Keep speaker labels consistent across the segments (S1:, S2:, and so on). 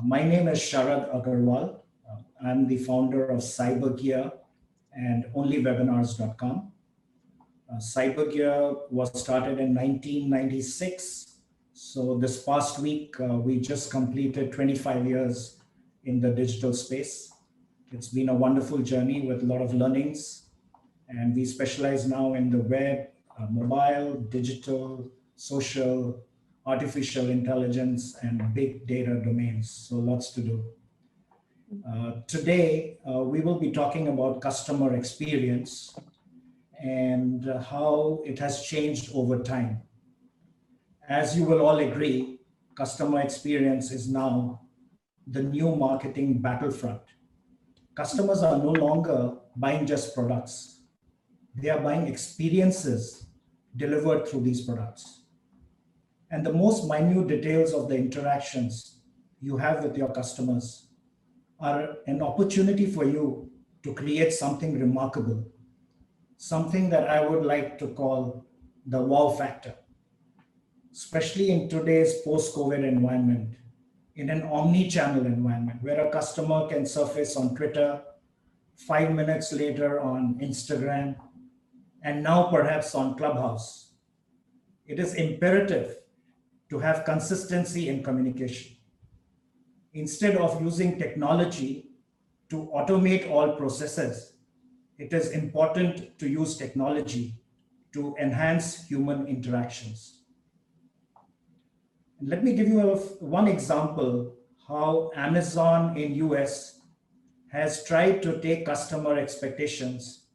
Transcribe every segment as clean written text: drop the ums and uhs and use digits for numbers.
S1: My name is Sharad Agarwal. I'm the founder of Cybergear and onlywebinars.com. Cybergear was started in 1996. So this past week, we just completed 25 years in the digital space. It's been a wonderful journey with a lot of learnings. And we specialize now in the web, mobile, digital, social, artificial intelligence, and big data domains. So lots to do. Today, we will be talking about customer experience and how it has changed over time. As you will all agree, customer experience is now the new marketing battlefront. Customers are no longer buying just products. They are buying experiences delivered through these products. And the most minute details of the interactions you have with your customers are an opportunity for you to create something remarkable, something that I would like to call the wow factor, especially in today's post-COVID environment, in an omni-channel environment where a customer can surface on Twitter, 5 minutes later on Instagram, and now perhaps on Clubhouse. It is imperative to have consistency in communication. Instead of using technology to automate all processes, it is important to use technology to enhance human interactions. Let me give you one example how Amazon in US has tried to take customer expectations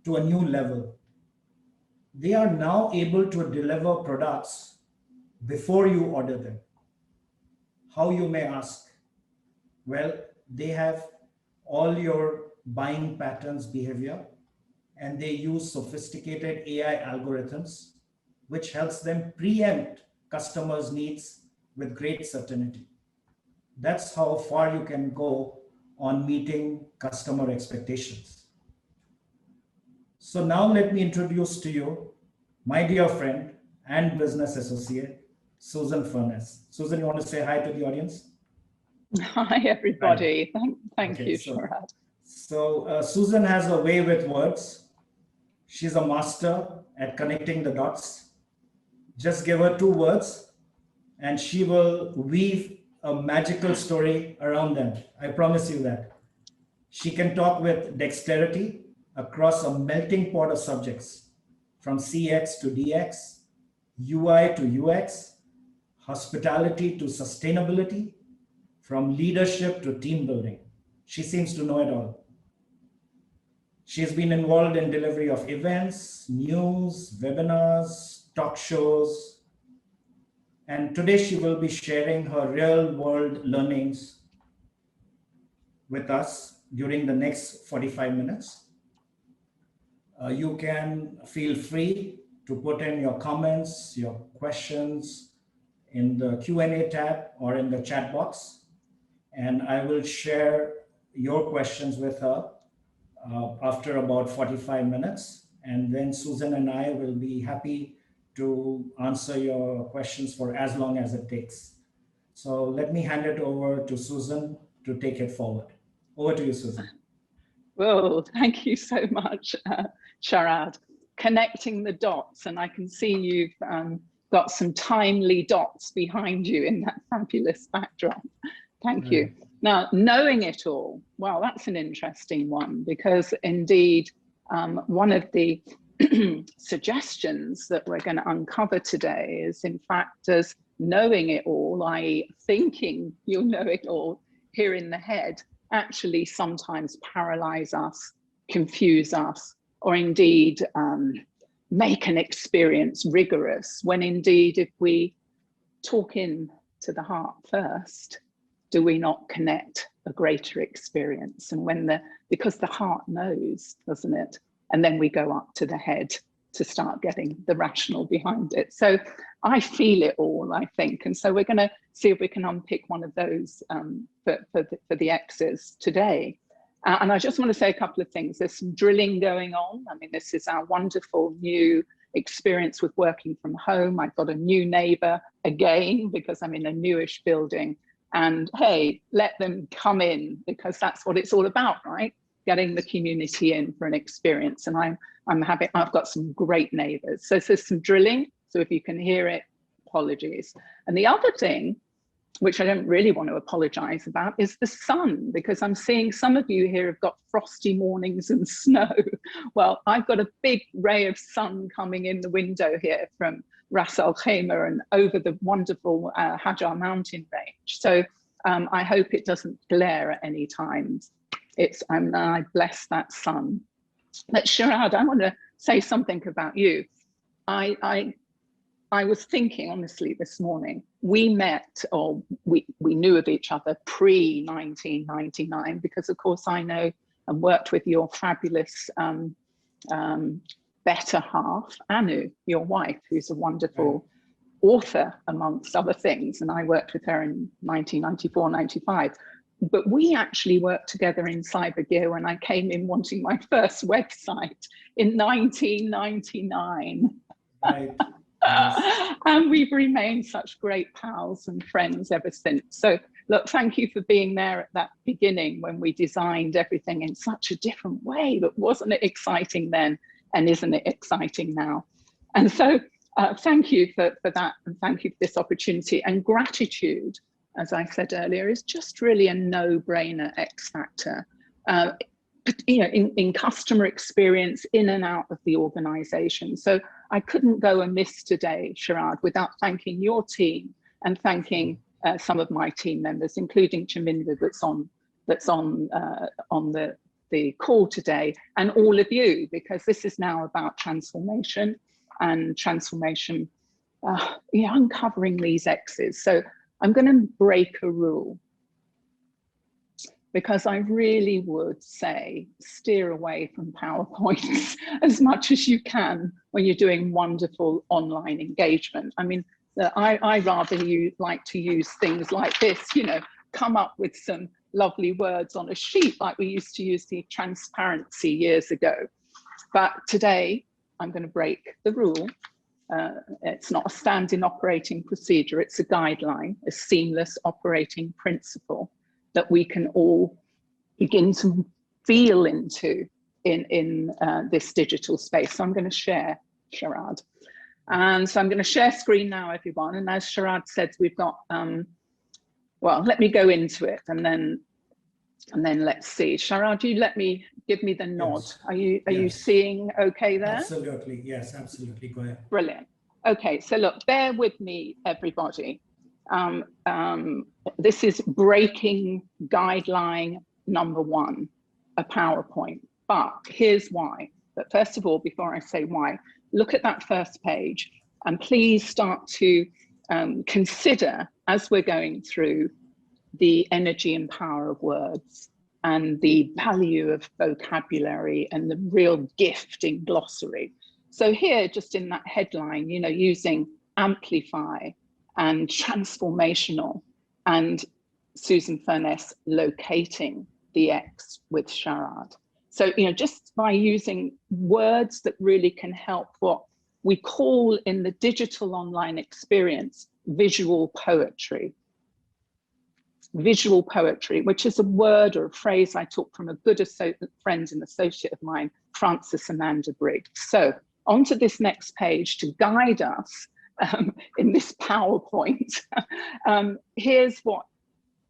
S1: to a new level. They are now able to deliver products before you order them. How, you may ask? Well, they have all your buying patterns behavior, and they use sophisticated AI algorithms, which helps them preempt customers' needs with great certainty. That's how far you can go on meeting customer expectations. So now let me introduce to you my dear friend and business associate, Susan Furness. Susan, you want to say hi to the audience?
S2: Hi, everybody.
S1: Hi.
S2: Thank you, Sharad.
S1: So Susan has a way with words. She's a master at connecting the dots. Just give her 2 words and she will weave a magical story around them. I promise you that. She can talk with dexterity across a melting pot of subjects, from CX to DX, UI to UX, hospitality to sustainability, from leadership to team building. She seems to know it all. She's been involved in delivery of events, news, webinars, talk shows, and today she will be sharing her real-world learnings with us during the next 45 minutes. You can feel free to put in your comments, your questions in the Q&A tab or in the chat box. And I will share your questions with her after about 45 minutes. And then Susan and I will be happy to answer your questions for as long as it takes. So let me hand it over to Susan to take it forward. Over to you, Susan.
S2: Well, thank you so much, Sharad. Connecting the dots, and I can see you've got some timely dots behind you in that fabulous backdrop. Thank you. Now, knowing it all, well, that's an interesting one, because indeed, one of the suggestions that we're going to uncover today is, in fact, as knowing it all, i.e. thinking you'll know it all here in the head, actually sometimes paralyze us, confuse us, or indeed make an experience rigorous, when indeed, if we talk in to the heart first, do we not connect a greater experience? And when because the heart knows, doesn't it? And then we go up to the head to start getting the rational behind it. So I feel it all, I think. And so we're going to see if we can unpick one of those for the X's today. And I just want to say a couple of things. There's some drilling going on. I mean, this is our wonderful new experience with working from home. I've got a new neighbor again, because I'm in a newish building. And hey, let them come in, because that's what it's all about, right? Getting the community in for an experience. And I've got some great neighbors. So there's some drilling. So if you can hear it, apologies. And the other thing, which I don't really want to apologize about, is the sun, because I'm seeing some of you here have got frosty mornings and snow. Well, I've got a big ray of sun coming in the window here from Ras Al Khaimah and over the wonderful Hajar mountain range. So I hope it doesn't glare at any times. I bless that sun. But Sharad, I want to say something about you. I was thinking, honestly, this morning, we met, or we knew of each other pre-1999, because of course I know and worked with your fabulous better half, Anu, your wife, who's a wonderful author, amongst other things. And I worked with her in 1994, 95. But we actually worked together in Cybergear when I came in wanting my first website in 1999.
S1: Right. Yes.
S2: And we've remained such great pals and friends ever since. So look, thank you for being there at that beginning when we designed everything in such a different way. But wasn't it exciting then? And isn't it exciting now? And so thank you for that. And thank you for this opportunity. And gratitude, as I said earlier, is just really a no-brainer X factor. In customer experience in and out of the organization. So I couldn't go amiss today, Sharad, without thanking your team and thanking some of my team members, including Chaminda, that's on the call today, and all of you, because this is now about transformation and transformation, uncovering these X's. So I'm going to break a rule, because I really would say steer away from PowerPoints as much as you can when you're doing wonderful online engagement. I mean, I rather like to use things like this, come up with some lovely words on a sheet like we used to use the transparency years ago. But today I'm going to break the rule. It's not a standing operating procedure, it's a guideline, a seamless operating principle that we can all begin to feel into in this digital space. So I'm going to share, Sharad. And so I'm going to share screen now, everyone. And as Sharad said, we've got, well, let me go into it and then let's see. Sharad, give me the nod.
S1: Yes.
S2: Are you seeing okay there?
S1: Absolutely, yes, absolutely, go ahead.
S2: Brilliant. Okay, so look, bear with me, everybody. This is breaking guideline number 1, a PowerPoint. But here's why. But first of all, before I say why, look at that first page and please start to consider, as we're going through, the energy and power of words and the value of vocabulary and the real gift in glossary. So here, just in that headline, using amplify and transformational, and Susan Furness locating the X with Sharad. So, just by using words that really can help what we call in the digital online experience, visual poetry. Visual poetry, which is a word or a phrase I took from a good friend and associate of mine, Frances Amanda Briggs. So onto this next page to guide us in this PowerPoint. Here's what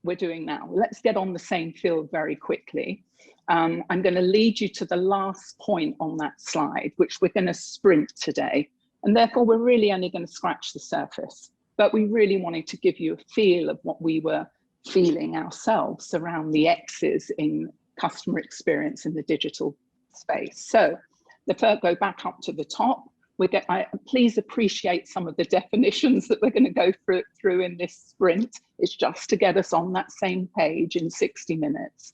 S2: we're doing now. Let's get on the same field very quickly. I'm going to lead you to the last point on that slide, which we're going to sprint today. And therefore, we're really only going to scratch the surface. But we really wanted to give you a feel of what we were feeling ourselves around the X's in customer experience in the digital space. So go back up to the top. Please appreciate some of the definitions that we're going to go through in this sprint. It's just to get us on that same page in 60 minutes.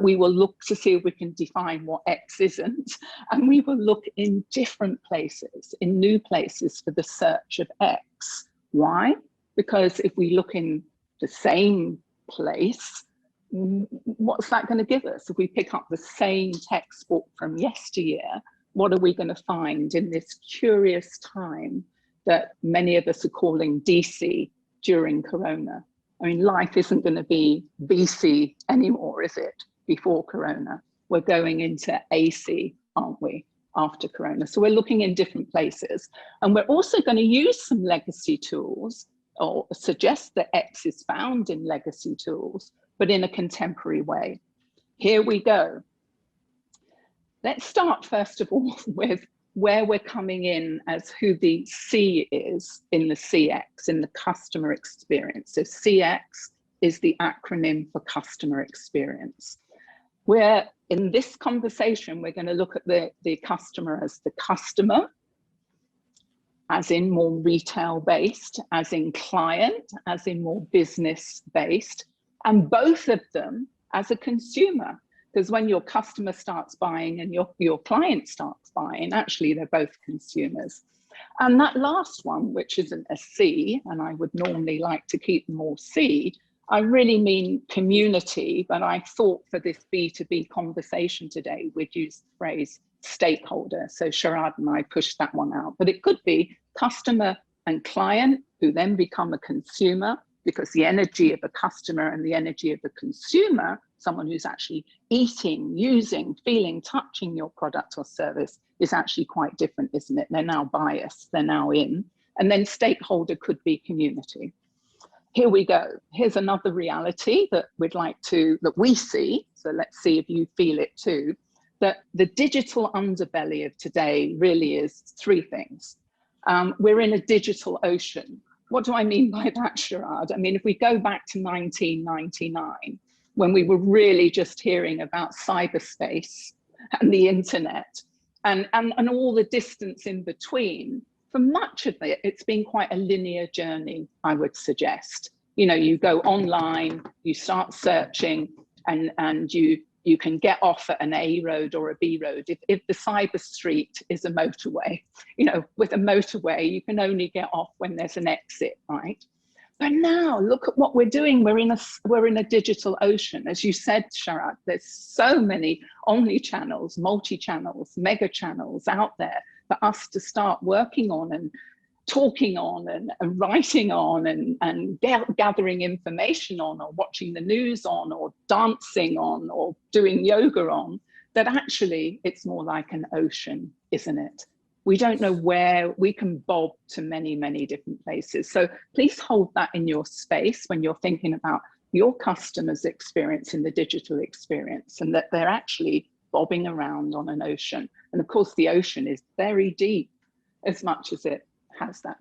S2: We will look to see if we can define what X isn't, and we will look in different places, in new places for the search of X. Why? Because if we look in the same place, what's that going to give us? If we pick up the same textbook from yesteryear, what are we going to find in this curious time that many of us are calling DC during Corona? I mean, life isn't going to be BC anymore, is it? Before Corona, we're going into AC, aren't we? After Corona. So we're looking in different places. And we're also going to use some legacy tools, or suggest that X is found in legacy tools, but in a contemporary way. Here we go. Let's start first of all with where we're coming in as who the C is in the CX, in the customer experience. So CX is the acronym for customer experience. Where in this conversation, we're going to look at the customer as the customer, as in more retail based, as in client, as in more business based, and both of them as a consumer. Because when your customer starts buying and your client starts buying, actually they're both consumers. And that last one, which isn't a C, and I would normally like to keep them all C, I really mean community, but I thought for this B2B conversation today, we'd use the phrase stakeholder. So Sharad and I pushed that one out, but it could be customer and client who then become a consumer, because the energy of a customer and the energy of a consumer, someone who's actually eating, using, feeling, touching your product or service is actually quite different, isn't it? They're now biased, they're now in. And then stakeholder could be community. Here we go. Here's another reality that that we see. So let's see if you feel it too, that the digital underbelly of today really is three things. We're in a digital ocean. What do I mean by that, Sharad? I mean, if we go back to 1999, when we were really just hearing about cyberspace and the internet and all the distance in between, for much of it, it's been quite a linear journey, I would suggest. You know, you go online, you start searching, and you can get off at an A road or a B road. If the cyber street is a motorway, you know, with a motorway, you can only get off when there's an exit, right? But now look at what we're doing. We're in a digital ocean. As you said, Sharad, there's so many omni-channels, multi-channels, mega channels out there for us to start working on and talking on and writing on and gathering information on, or watching the news on, or dancing on, or doing yoga on, that actually it's more like an ocean, isn't it? We don't know where we can bob to many, many different places. So please hold that in your space when you're thinking about your customers' experience in the digital experience, and that they're actually bobbing around on an ocean. And of course, the ocean is very deep, as much as it has that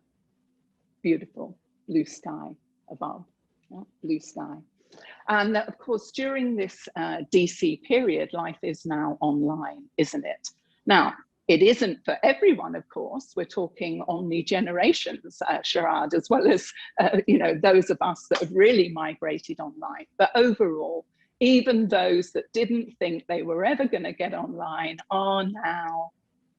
S2: beautiful blue sky above, blue sky. And of course, during this DC period, life is now online, isn't it? Now, it isn't for everyone, of course. We're talking omni-generations, Sharad, as well as you know, those of us that have really migrated online. But overall, even those that didn't think they were ever going to get online are now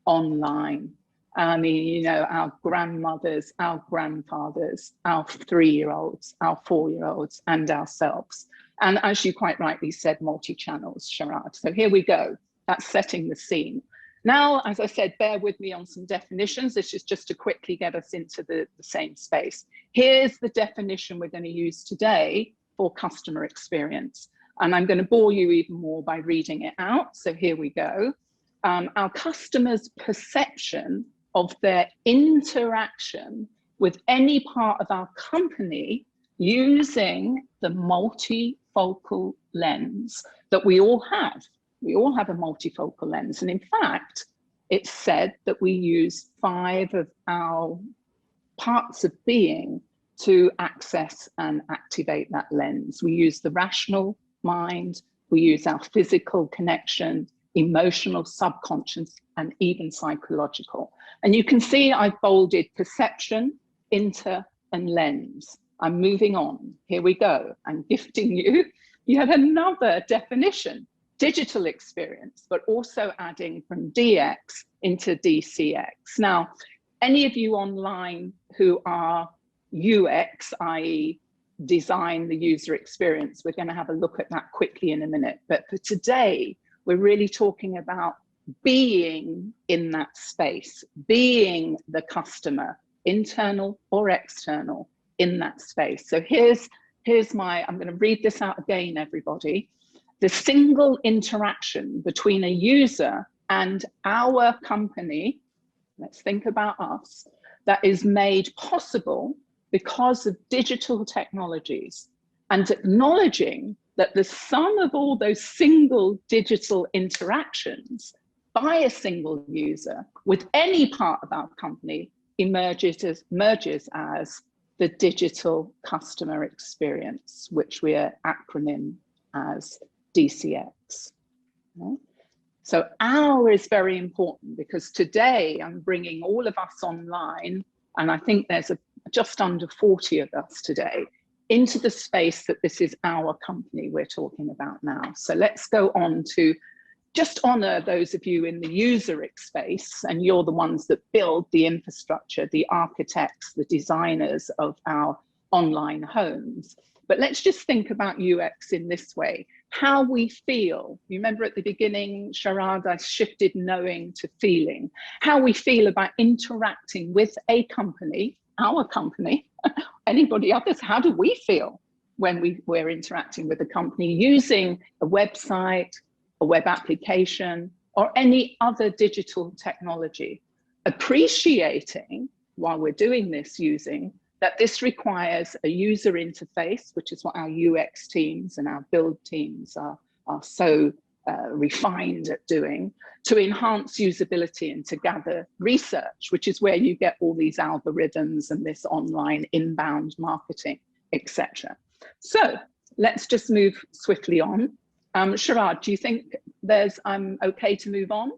S2: online. I mean, you know, our grandmothers, our grandfathers, our 3-year-olds, our 4-year-olds, and ourselves. And as you quite rightly said, multi-channels, Sharad. So here we go. That's setting the scene. Now, as I said, bear with me on some definitions. This is just to quickly get us into the same space. Here's the definition we're going to use today for customer experience. And I'm going to bore you even more by reading it out. So here we go. Our customers' perception of their interaction with any part of our company using the multifocal lens that we all have. We all have a multifocal lens. And in fact, it's said that we use 5 of our parts of being to access and activate that lens. We use the rational mind, we use our physical connection, emotional, subconscious, and even psychological. And you can see I've bolded perception, inter, and lens. I'm moving on. Here we go. I'm gifting you yet another definition. Digital experience, but also adding from DX into DCX. Now, any of you online who are UX, i.e. design the user experience, we're going to have a look at that quickly in a minute. But for today, we're really talking about being in that space, being the customer, internal or external, in that space. So here's I'm going to read this out again, everybody. The single interaction between a user and our company, let's think about us, that is made possible because of digital technologies, and acknowledging that the sum of all those single digital interactions by a single user with any part of our company merges as the digital customer experience, which we are acronym as DCX. Okay? So our is very important because today I'm bringing all of us online, and I think there's just under 40 of us today, into the space that this is our company we're talking about now. So let's go on to just honor those of you in the user space, and you're the ones that build the infrastructure, the architects, the designers of our online homes. But let's just think about UX in this way. How we feel. You remember at the beginning, Sharad, I shifted knowing to feeling. How we feel about interacting with a company, our company, anybody others, how do we feel when we're interacting with a company using a website, a web application, or any other digital technology? Appreciating, while we're doing this, using that this requires a user interface, which is what our UX teams and our build teams are so refined at doing, to enhance usability and to gather research, which is where you get all these algorithms and this online inbound marketing, etc. So let's just move swiftly on. Sharad, do you think I'm okay to move on?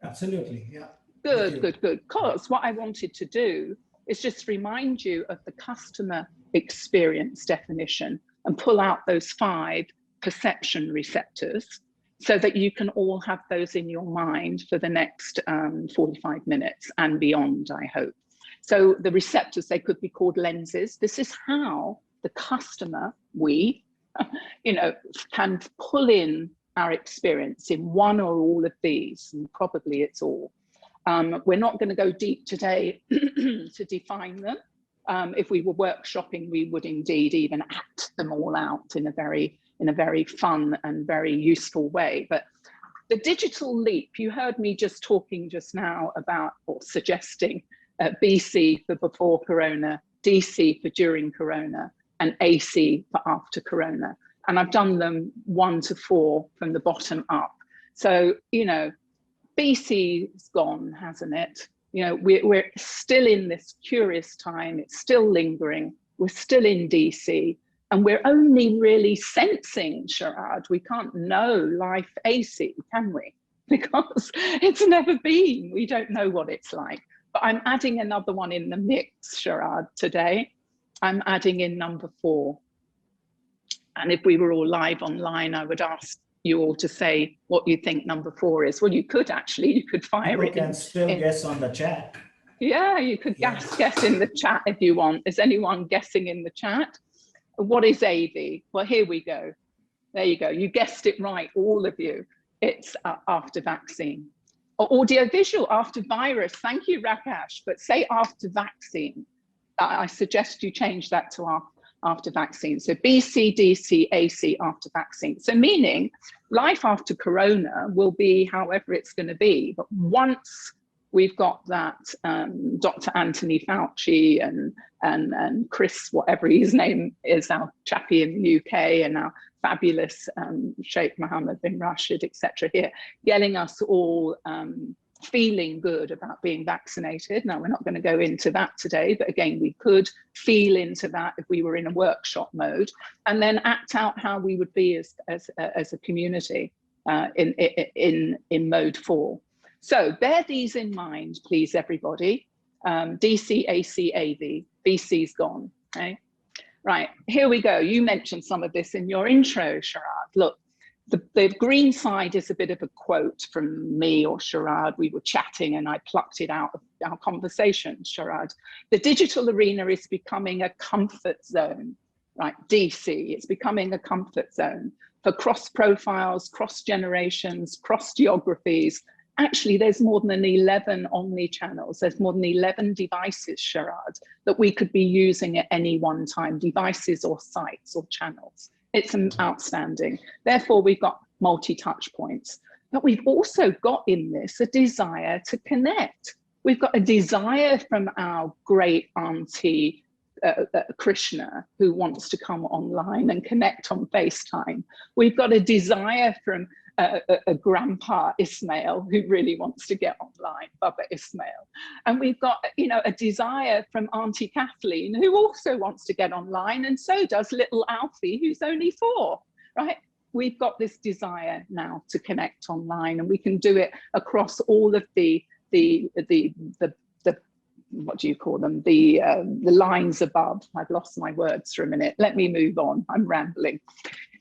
S1: Absolutely, yeah.
S2: Good. Because what I wanted to do is just remind you of the customer experience definition and pull out those 5 perception receptors so that you can all have those in your mind for the next 45 minutes and beyond, I hope. So the receptors, they could be called lenses. This is how the customer, we, can pull in our experience in one or all of these, and probably it's all. We're not going to go deep today to define them. If we were workshopping, we would indeed even act them all out in a very fun and very useful way. But the digital leap, you heard me just talking just now about, or suggesting, BC for before Corona, DC for during Corona, and AC for after Corona. And I've done them 1 to 4 from the bottom up. So, BC's gone, hasn't it? We're still in this curious time. It's still lingering. We're still in DC, and we're only really sensing, Sharad. We can't know life AC, can we? Because it's never been. We don't know what it's like. But I'm adding another one in the mix, Sharad, today. I'm adding in number 4. And if we were all live online, I would ask you all to say what you think number 4 is. Well, you could actually, you could fire it.
S1: You can still guess on the chat.
S2: Yeah, you could guess in the chat if you want. Is anyone guessing in the chat? What is AV? Well, here we go. There you go. You guessed it right, all of you. It's after vaccine. Or audiovisual, after virus. Thank you, Rakesh. But say after vaccine. I suggest you change that to after vaccine. So BC, DC, AC after vaccine. So meaning life after Corona will be however it's going to be. But once we've got that Dr. Anthony Fauci and Chris, whatever his name is, our chappie in the UK, and our fabulous Sheikh Mohammed bin Rashid, etc. here, getting us all feeling good about being vaccinated. Now, we're not going to go into that today, but again, we could feel into that if we were in a workshop mode, and then act out how we would be as a community in mode 4. So bear these in mind, please, everybody. DC, AC, AV, BC's gone. Okay, right, here we go. You mentioned some of this in your intro, Sharad. Look, the green side is a bit of a quote from me or Sharad. We were chatting and I plucked it out of our conversation, Sharad. The digital arena is becoming a comfort zone, right? DC, it's becoming a comfort zone for cross profiles, cross generations, cross geographies, Actually, there's more than 11 omni-channels. There's more than 11 devices, Sharad, that we could be using at any one time, devices or sites or channels. It's outstanding. Therefore, we've got multi-touch points. But we've also got in this a desire to connect. We've got a desire from our great auntie, Krishna, who wants to come online and connect on FaceTime. We've got a desire from a grandpa Ismail who really wants to get online, Baba Ismail. And we've got, you know, a desire from Auntie Kathleen who also wants to get online, and so does little Alfie who's only 4, right? We've got this desire now to connect online, and we can do it across all of the what do you call them? The lines above. I've lost my words for a minute. Let me move on. I'm rambling.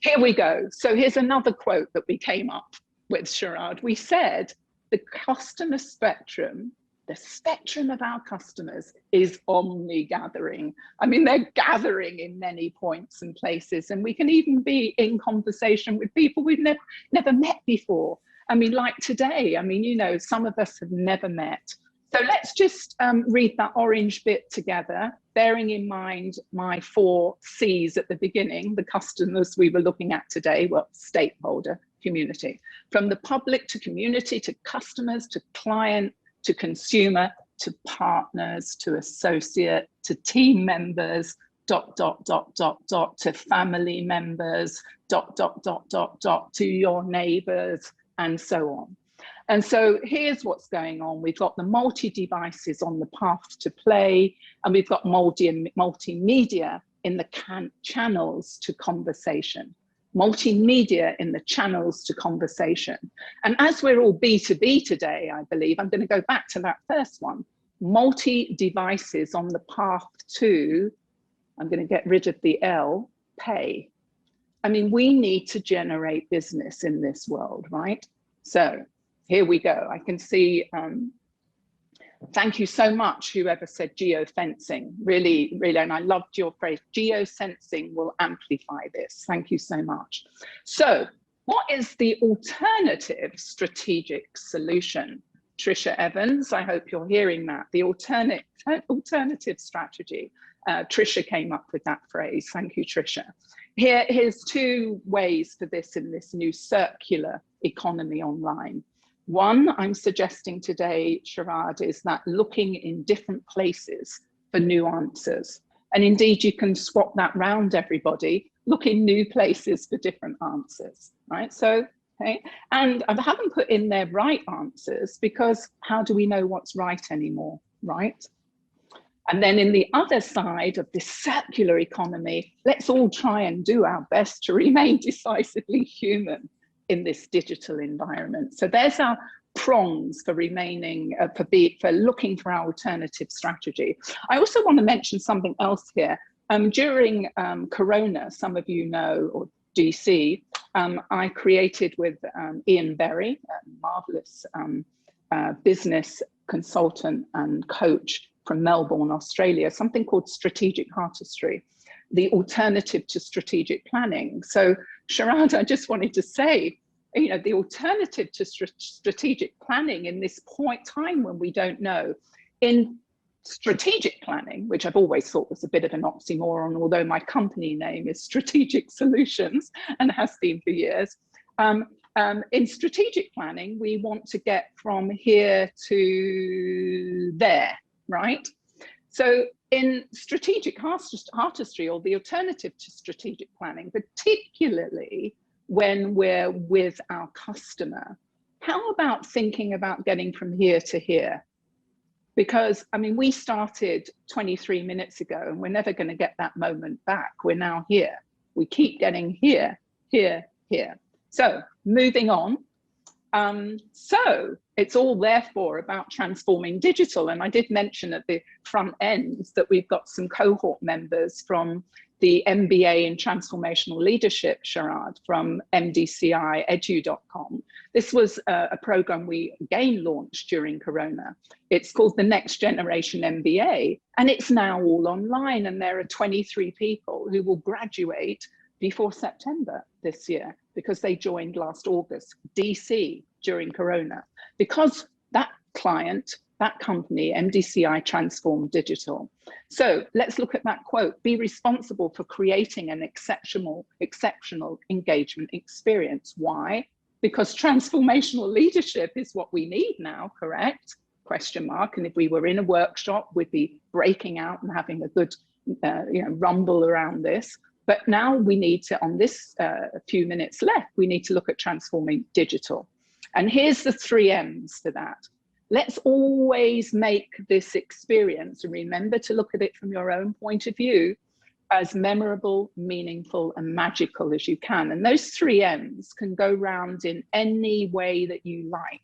S2: Here we go. So here's another quote that we came up with, Sharad. We said the customer spectrum, the spectrum of our customers is omni-gathering. I mean, they're gathering in many points and places, and we can even be in conversation with people we've never met before. I mean, like today, I mean, you know, some of us have never met. So let's just read that orange bit together, bearing in mind my 4 C's at the beginning. The customers we were looking at today were stakeholder, community. From the public to community, to customers, to client, to consumer, to partners, to associate, to team members, ... to family members, ... to your neighbors, and so on. And so here's what's going on. We've got the multi-devices on the path to play, and we've got multimedia in the channels to conversation. Multimedia in the channels to conversation. And as we're all B2B today, I believe, I'm going to go back to that first one. Multi-devices on the path to, I'm going to get rid of the L, pay. I mean, we need to generate business in this world, right? So here we go. I can see, thank you so much, whoever said geofencing. Really, really, and I loved your phrase, geosensing will amplify this. Thank you so much. So what is the alternative strategic solution? Trisha Evans, I hope you're hearing that. The alternative strategy. Trisha came up with that phrase. Thank you, Trisha. Here's 2 ways for this in this new circular economy online. One, I'm suggesting today, Sharad, is that looking in different places for new answers. And indeed, you can swap that round, everybody. Look in new places for different answers, right? So, okay. And I haven't put in there right answers because how do we know what's right anymore, right? And then in the other side of this circular economy, let's all try and do our best to remain decisively human in this digital environment. So there's our prongs for remaining, for looking for our alternative strategy. I also want to mention something else here. During Corona, some of you know, or DC, I created with Ian Berry, a marvelous business consultant and coach from Melbourne, Australia, something called strategic artistry, the alternative to strategic planning. So Sharad, I just wanted to say, you know, the alternative to strategic planning in this time when we don't know, in strategic planning, which I've always thought was a bit of an oxymoron, although my company name is Strategic Solutions and has been for years. In strategic planning, we want to get from here to there, right? So in strategic artistry, or the alternative to strategic planning, particularly when we're with our customer, how about thinking about getting from here to here? Because, I mean, we started 23 minutes ago and we're never going to get that moment back. We're now here. We keep getting here, here, here. So moving on. So it's all therefore about transforming digital. And I did mention at the front end that we've got some cohort members from the MBA in Transformational Leadership, Sharad, from mdciedu.com. This was a program we again launched during Corona. It's called the Next Generation MBA, and it's now all online. And there are 23 people who will graduate before September this year because they joined last August. DC, during Corona, because that client, that company, MDCI, transformed digital. So let's look at that quote. Be responsible for creating an exceptional engagement experience. Why? Because transformational leadership is what we need now, correct? Question mark. And if we were in a workshop, we'd be breaking out and having a good rumble around this. But now we need to, on this few minutes left, we need to look at transforming digital. And here's the 3 M's for that. Let's always make this experience, and remember to look at it from your own point of view, as memorable, meaningful, and magical as you can. And those 3 M's can go round in any way that you like.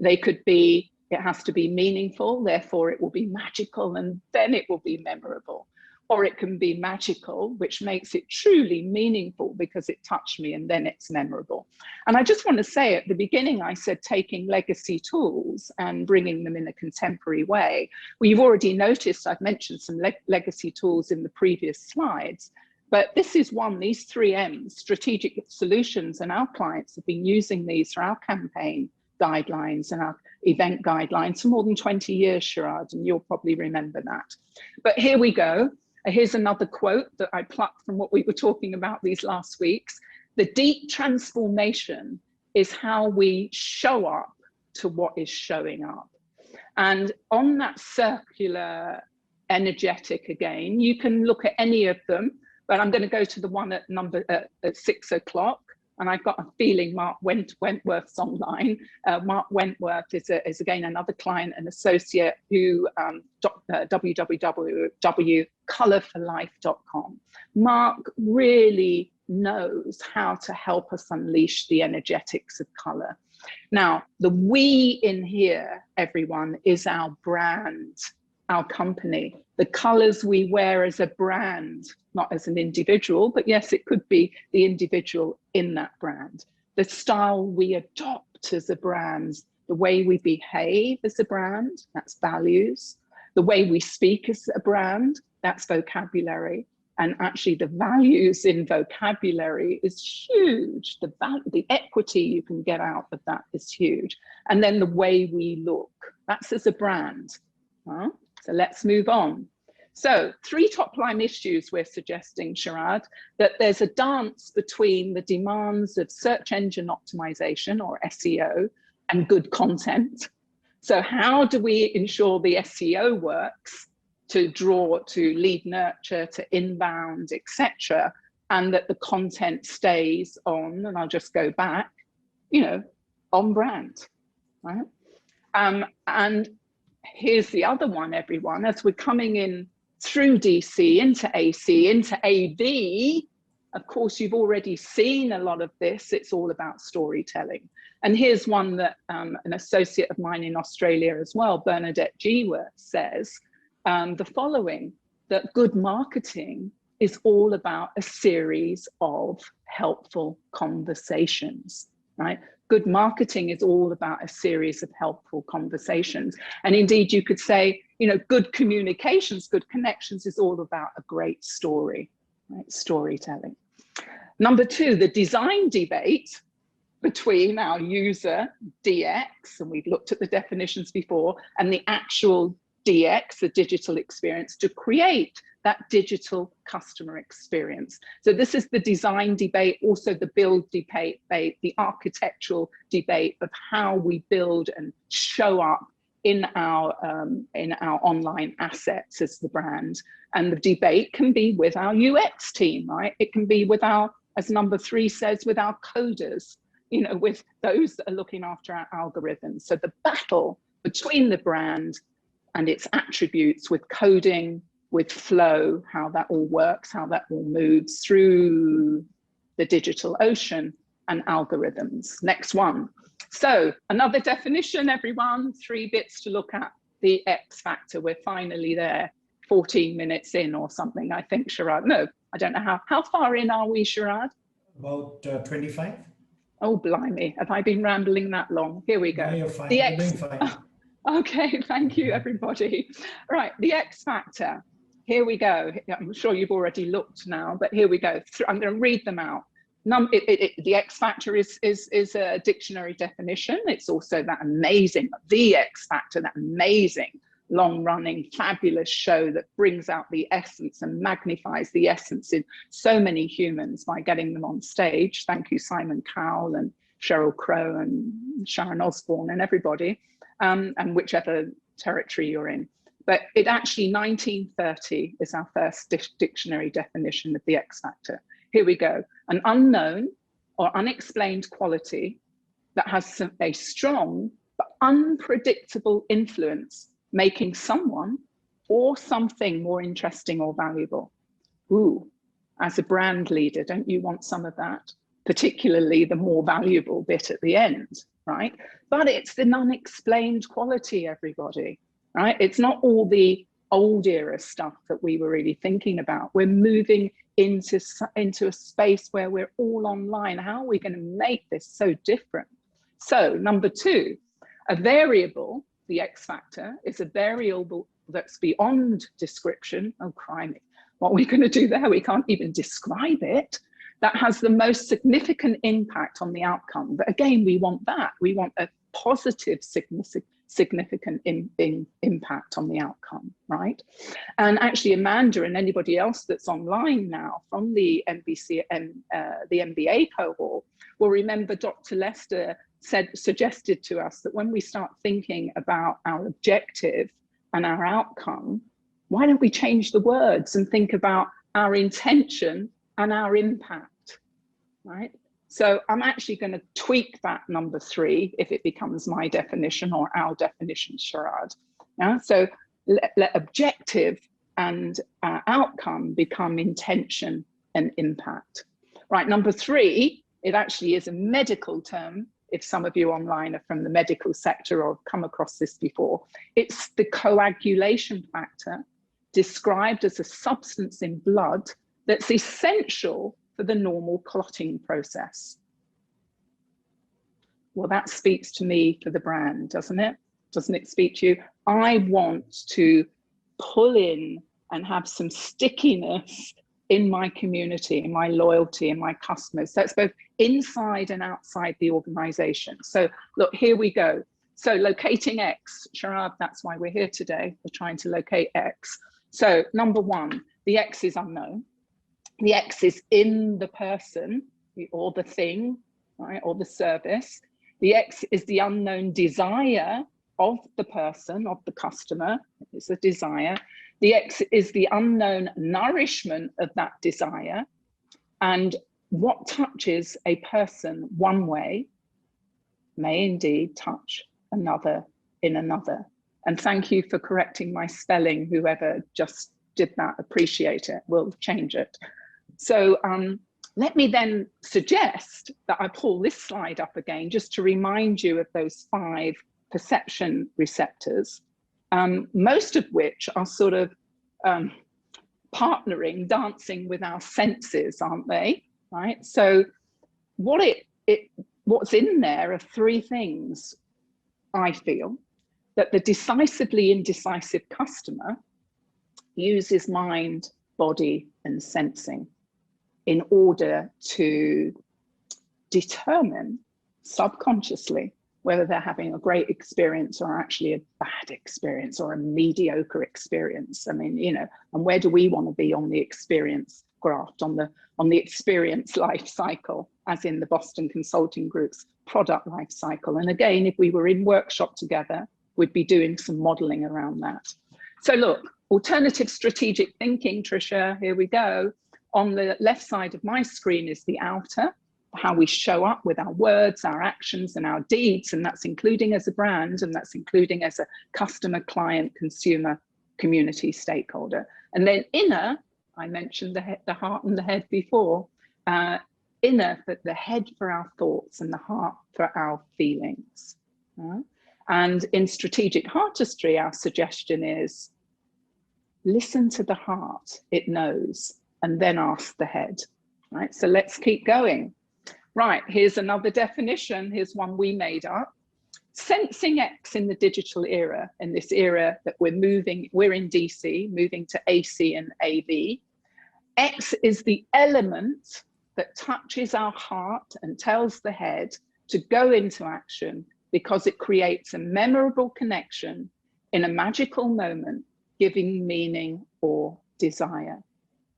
S2: They could be, it has to be meaningful, therefore it will be magical, and then it will be memorable. Or it can be magical, which makes it truly meaningful because it touched me, and then it's memorable. And I just want to say at the beginning, I said taking legacy tools and bringing them in a contemporary way. Well, you've already noticed I've mentioned some legacy tools in the previous slides, but this is one, these 3 M's, strategic solutions, and our clients have been using these for our campaign guidelines and our event guidelines for more than 20 years, Sharad, and you'll probably remember that. But here we go. Here's another quote that I plucked from what we were talking about these last weeks. The deep transformation is how we show up to what is showing up. And on that circular energetic again, you can look at any of them, but I'm going to go to the one at at 6 o'clock. And I've got a feeling Mark Wentworth's online. Mark Wentworth is again another client and associate who www.colorforlife.com. Mark really knows how to help us unleash the energetics of color. Now, the we in here, everyone, is our brand, our company, the colors we wear as a brand, not as an individual, but yes, it could be the individual in that brand. The style we adopt as a brand, the way we behave as a brand, that's values. The way we speak as a brand, that's vocabulary. And actually the values in vocabulary is huge. The equity you can get out of that is huge. And then the way we look, that's as a brand. Huh? So let's move on. So 3 top line issues we're suggesting, Sharad, that there's a dance between the demands of search engine optimization or SEO and good content. So how do we ensure the SEO works to draw to lead nurture, to inbound, etc., and that the content stays on, and I'll just go back, on brand, right? And here's the other one, everyone, as we're coming in through DC into AC, into AV, of course, you've already seen a lot of this. It's all about storytelling. And here's one that an associate of mine in Australia as well, Bernadette Gworth, says the following, that good marketing is all about a series of helpful conversations, right? Good marketing is all about a series of helpful conversations. And indeed, you could say, good communications, good connections is all about a great story, right? Storytelling. Number 2, the design debate between our user DX, and we've looked at the definitions before, and the actual DX, the digital experience, to create that digital customer experience. So this is the design debate, also the build debate, the architectural debate of how we build and show up in our online assets as the brand. And the debate can be with our UX team, right? It can be with our, as number 3 says, with our coders, with those that are looking after our algorithms. So the battle between the brand and its attributes with coding, with flow, how that all works, how that all moves through the digital ocean and algorithms. Next one. So another definition, everyone, 3 bits to look at, the X factor. We're finally there, 14 minutes in or something, I think, Sharad. No, I don't know how far in are we, Sharad?
S1: About 25.
S2: Oh, blimey, have I been rambling that long? Here we go.
S1: No, you're fine.
S2: The
S1: You're doing fine.
S2: Okay, thank you, everybody. Right, the X factor. Here we go. I'm sure you've already looked now, but here we go. I'm going to read them out. The X factor is a dictionary definition. It's also that amazing, the X Factor, that amazing long-running fabulous show that brings out the essence and magnifies the essence in so many humans by getting them on stage. Thank you, Simon Cowell and Sheryl Crow and Sharon Osbourne and everybody, and whichever territory you're in. But it actually, 1930 is our first dictionary definition of the X factor. Here we go. An unknown or unexplained quality that has a strong but unpredictable influence, making someone or something more interesting or valuable. Ooh, as a brand leader, don't you want some of that? Particularly the more valuable bit at the end, right? But it's the unexplained quality, everybody, right? It's not all the old era stuff that we were really thinking about. We're moving into a space where we're all online. How are we going to make this so different? So number two, a variable, the X factor, is a variable that's beyond description. Oh, crimey. What are we going to do there? We can't even describe it. That has the most significant impact on the outcome. But again, we want that. We want a positive, significant impact on the outcome, right? And actually, Amanda and anybody else that's online now from the MBA cohort will remember Dr. Lester suggested to us that when we start thinking about our objective and our outcome, why don't we change the words and think about our intention and our impact, right? So I'm actually going to tweak that number three if it becomes my definition or our definition, Sharad. Yeah? So let objective and outcome become intention and impact. Right, number three, it actually is a medical term. If some of you online are from the medical sector or have come across this before, it's the coagulation factor, described as a substance in blood that's essential for the normal clotting process. Well, that speaks to me for the brand, doesn't it? Doesn't it speak to you? I want to pull in and have some stickiness in my community, in my loyalty, in my customers. So it's both inside and outside the organization. So look, here we go. So locating X, Sharad, that's why we're here today. We're trying to locate X. So number one, the X is unknown. The X is in the person or the thing, right, or the service. The X is the unknown desire of the person, of the customer. It's a desire. The X is the unknown nourishment of that desire. And what touches a person one way may indeed touch another in another. And thank you for correcting my spelling, whoever just did that, appreciate it, we'll change it. So let me then suggest that I pull this slide up again, just to remind you of those 5 perception receptors, most of which are sort of partnering, dancing with our senses, aren't they? Right. So what's in there are 3 things, I feel, that the decisively indecisive customer uses mind, body, and sensing in order to determine subconsciously whether they're having a great experience or actually a bad experience or a mediocre experience. I mean, you know, and where do we want to be on the experience graph, on the experience life cycle, as in the Boston Consulting Group's product life cycle? And again, if we were in workshop together, we'd be doing some modeling around that. So look, alternative strategic thinking, Tricia, here we go. On the left side of my screen is the outer, how we show up with our words, our actions, and our deeds, and that's including as a brand, and that's including as a customer, client, consumer, community, stakeholder. And then inner, I mentioned the heart and the head before, inner, but the head for our thoughts and the heart for our feelings. And in strategic heartistry, our suggestion is listen to the heart, it knows, and then ask the head. Right, so let's keep going. Right, here's another definition. Here's one we made up. Sensing X in the digital era, in this era that we're in DC, moving to AC and AV. X is the element that touches our heart and tells the head to go into action because it creates a memorable connection in a magical moment, giving meaning or desire.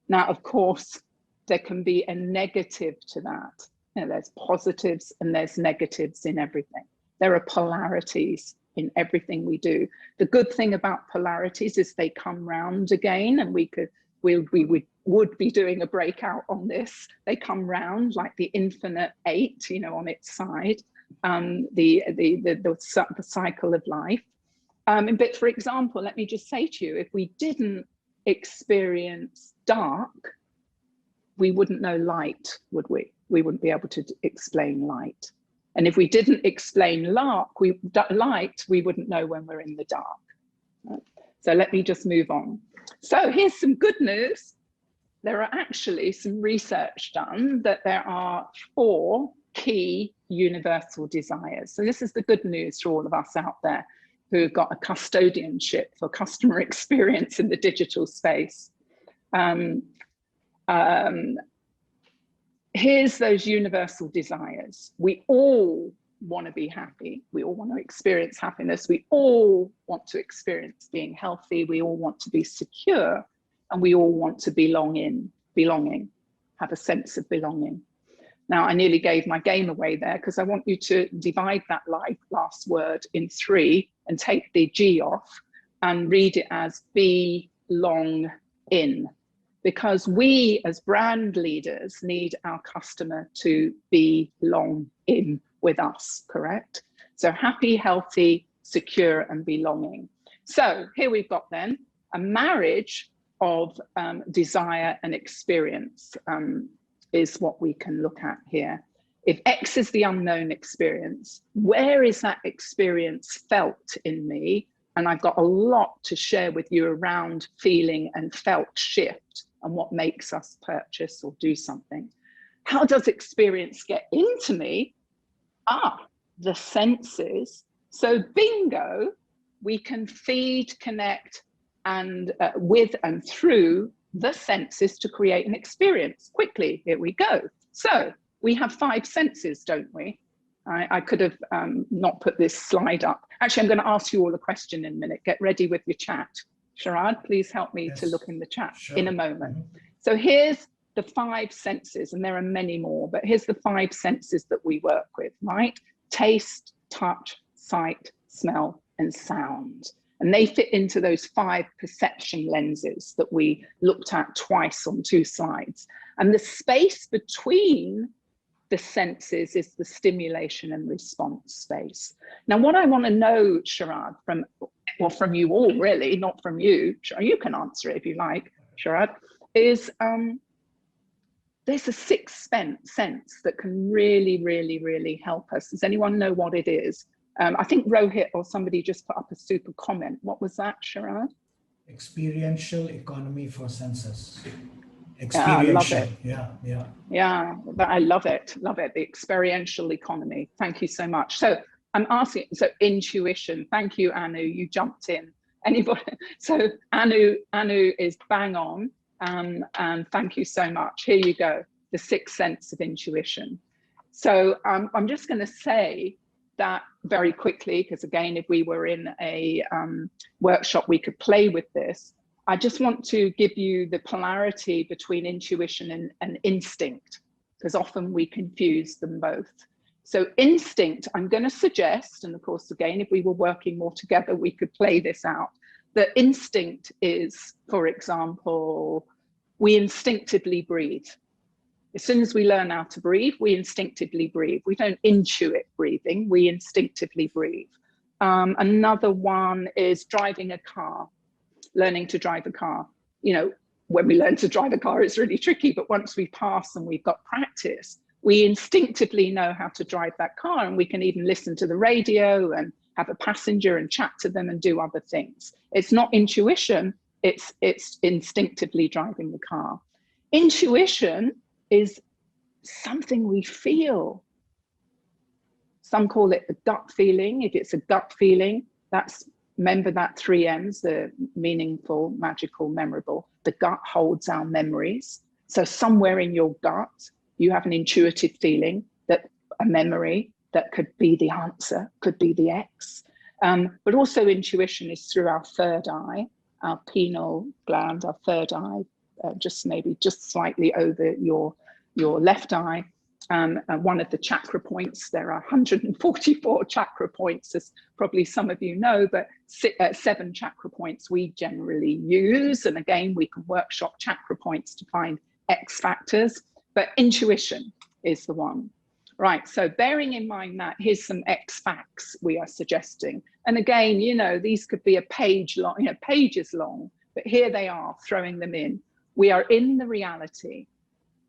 S2: Now, of course, there can be a negative to that. You know, there's positives and there's negatives in everything. There are polarities in everything we do. The good thing about polarities is they come round again, and we would be doing a breakout on this. They come round like the infinite 8, you know, on its side, the cycle of life. But for example, let me just say to you, if we didn't experience dark, we wouldn't know light, would we? We wouldn't be able to explain light. And if we didn't explain light, we wouldn't know when we're in the dark. Right? So let me just move on. So here's some good news. There are actually some research done that there are 4 key universal desires. So this is the good news for all of us out there who've got a custodianship for customer experience in the digital space. Here's those universal desires. We all want to be happy. We all want to experience happiness. We all want to experience being healthy. We all want to be secure, and we all want to belonging, have a sense of belonging. Now, I nearly gave my game away there because I want you to divide that last word in 3 and take the G off and read it as belong in. Because we as brand leaders need our customer to belong in with us, correct? So happy, healthy, secure, and belonging. So here we've got then a marriage of desire and experience is what we can look at here. If X is the unknown experience, where is that experience felt in me? And I've got a lot to share with you around feeling and felt shift and what makes us purchase or do something. How does experience get into me? The senses. So bingo, we can feed, connect, and with and through the senses to create an experience. Quickly, here we go. So we have 5 senses, don't we? I could have not put this slide up. Actually, I'm going to ask you all a question in a minute. Get ready with your chat. Sharad, please help me to look in the chat in a moment. So here's the 5 senses, and there are many more, but here's the 5 senses that we work with, right? Taste, touch, sight, smell, and sound. And they fit into those 5 perception lenses that we looked at twice on 2 slides. And the space between the senses is the stimulation and response space. Now, what I want to know, Sharad, from you all really, not from you, you can answer it if you like, Sharad, is there's a 6th sense that can really, really, really help us. Does anyone know what it is? I think Rohit or somebody just put up a super comment. What was that, Sharad?
S1: Experiential economy for senses.
S2: Yeah, I love it.
S1: Yeah,
S2: but I love it, the experiential economy. Thank you so much. So I'm asking, so intuition. Thank you, Anu, you jumped in. Anybody? So Anu is bang on, and thank you so much. Here you go, the 6th sense of intuition. So I'm just going to say that very quickly, because again, if we were in a workshop, we could play with this. I just want to give you the polarity between intuition and instinct, because often we confuse them both. So instinct, I'm going to suggest, and of course, again, if we were working more together, we could play this out, that instinct is, for example, we instinctively breathe. As soon as we learn how to breathe, we instinctively breathe. We don't intuit breathing, we instinctively breathe. Another one is driving a car. Learning to drive a car. You know, when we learn to drive a car, it's really tricky, but once we pass and we've got practice, we instinctively know how to drive that car, and we can even listen to the radio and have a passenger and chat to them and do other things. It's not intuition, it's instinctively driving the car. Intuition is something we feel. Some call it the gut feeling. If it's a gut feeling, remember that 3 M's, the meaningful, magical, memorable. The gut holds our memories. So somewhere in your gut, You have an intuitive feeling, that a memory that could be the answer, could be the X. But also intuition is through our third eye, our pineal gland, our third eye, just slightly over your left eye. One of the chakra points, there are 144 chakra points, as probably some of you know, but 7 chakra points we generally use. And again, we can workshop chakra points to find X factors, but intuition is the one. Right, so bearing in mind that, here's some X facts we are suggesting. And again, you know, these could be a page long, you know, pages long, but here they are, throwing them in. We are in the reality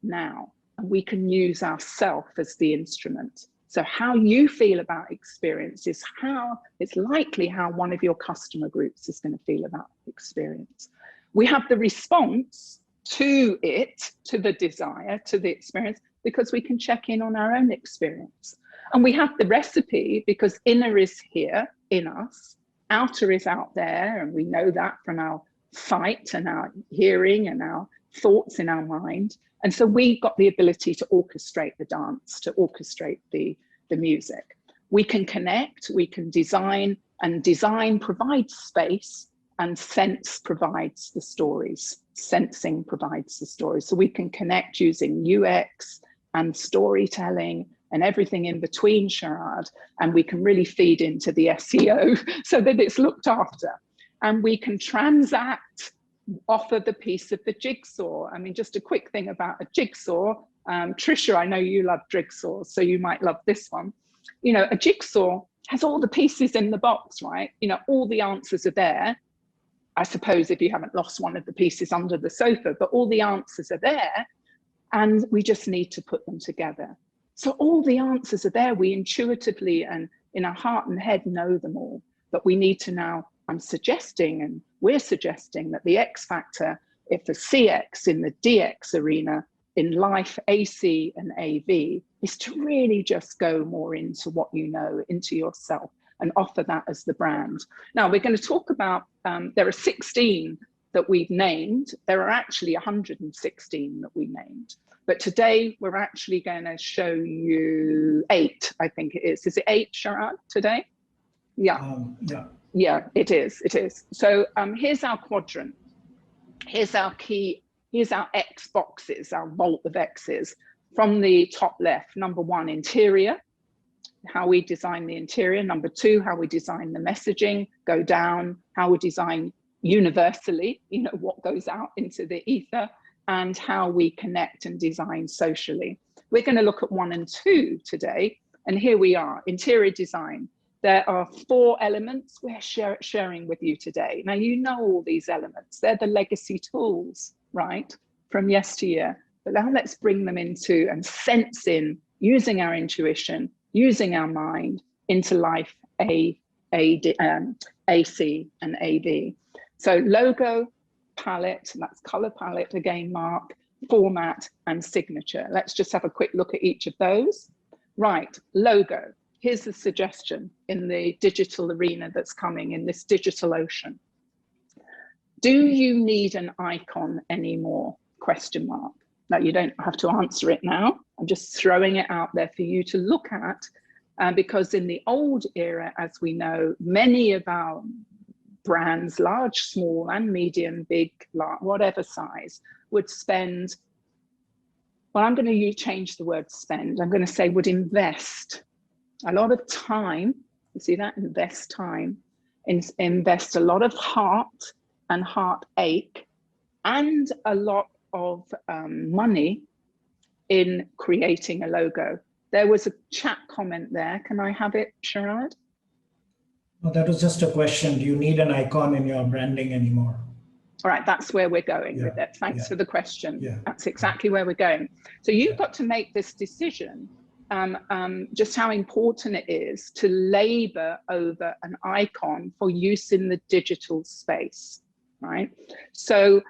S2: now, and we can use ourself as the instrument. So how you feel about experience is how, it's likely how one of your customer groups is going to feel about experience. We have the response to it, to the desire, to the experience, because we can check in on our own experience. And we have the recipe because inner is here in us, outer is out there, and we know that from our sight and our hearing and our thoughts in our mind. And so we got the ability to orchestrate the dance, to orchestrate the music. We can connect, we can design, and design provides space, and sense provides the stories. Sensing provides the stories. So we can connect using UX and storytelling and everything in between, Sharad, and we can really feed into the SEO so that it's looked after. And we can transact, offer the piece of the jigsaw. I mean, just a quick thing about a jigsaw. Trisha, I know you love jigsaws, so you might love this one. You know, a jigsaw has all the pieces in the box, right? You know, all the answers are there. I suppose if you haven't lost one of the pieces under the sofa, but all the answers are there, and we just need to put them together. So all the answers are there. We intuitively and in our heart and head know them all, but we need to now, I'm suggesting, and we're suggesting, that the X factor, if the CX in the DX arena, in life, AC and AV, is to really just go more into what you know, into yourself, and offer that as the brand. Now we're going to talk about, there are 16 that we've named. There are actually 116 that we named. But today we're actually going to show you 8, I think it is. Is it 8, Sharad, today? Yeah. Yeah, it is. It is. So here's our quadrant. Here's our key. Here's our X boxes, our vault of X's. From the top left, number 1, interior, how we design the interior. Number 2, how we design the messaging. Go down, how we design universally, you know, what goes out into the ether, and how we connect and design socially. We're going to look at 1 and 2 today. And here we are, interior design. There are 4 elements we're sharing with you today. Now, you know all these elements. They're the legacy tools, right, from yesteryear. But now let's bring them into and sense in, using our intuition, using our mind, into life, AC and AV. So logo, palette, that's color palette again, Mark, format and signature. Let's just have a quick look at each of those. Right, logo. Here's the suggestion in the digital arena that's coming, in this digital ocean. Do you need an icon anymore? Question mark. Now, you don't have to answer it now. I'm just throwing it out there for you to look at, because in the old era, as we know, many of our brands, large, small and medium, big, large, whatever size, would spend, well, I'm going to change the word spend. I'm going to say would invest a lot of time. You see that? Invest time, invest a lot of heart and heartache and a lot of money in creating a logo. There was a chat comment there. Can I have it, Sharad?
S1: No, that was just a question. Do you need an icon in your branding anymore?
S2: All right, that's where we're going with it. Thanks for the question. That's exactly where we're going. So you've got to make this decision, just how important it is to labor over an icon for use in the digital space, right? So